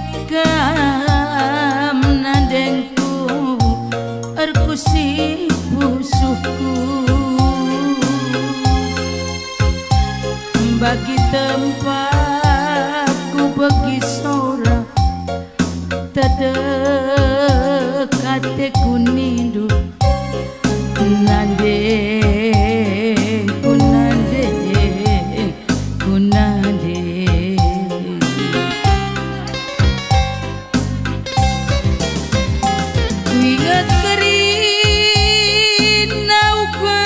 winget kam nandengku erkusi musuhku bagi tempatku bagi sora tedekate kunindu nande kunande kunande winget kerinauka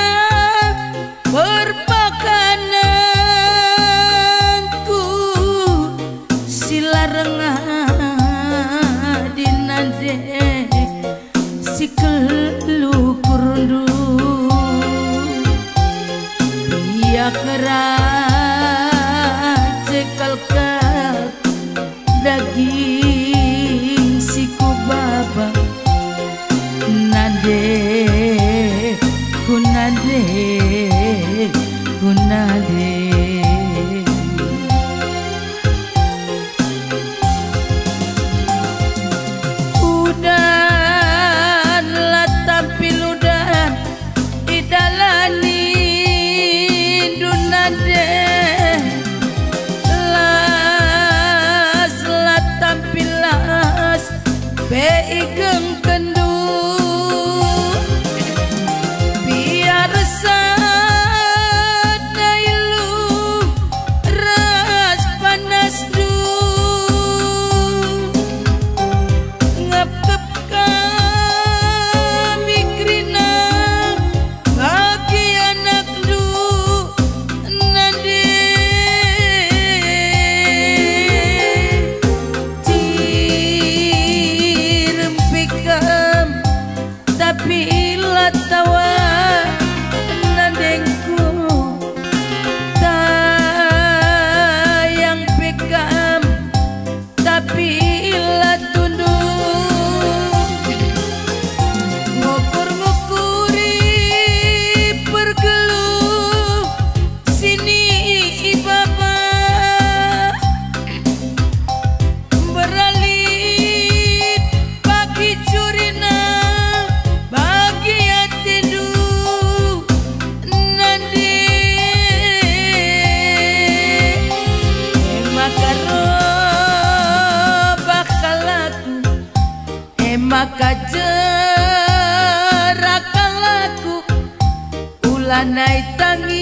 berpakananku silarengah dinande si kelukurundu ya kerat cekalkat daging siku baba nade kunade kunade udan lah tampil udan idalani dunade las lah tampil las beigeng kendu biar sadailu ras panas du ngepep kamikrina bagi anak du nade cirempikam tapi ilat tawa nandengku tayang pekam tapi ilat tunduk ngukur-ngukuri pergeluh sini ibaba beralih pagi curina bagi hatidu nande emakaro bakalaku emaka jerakalaku ulanai tangi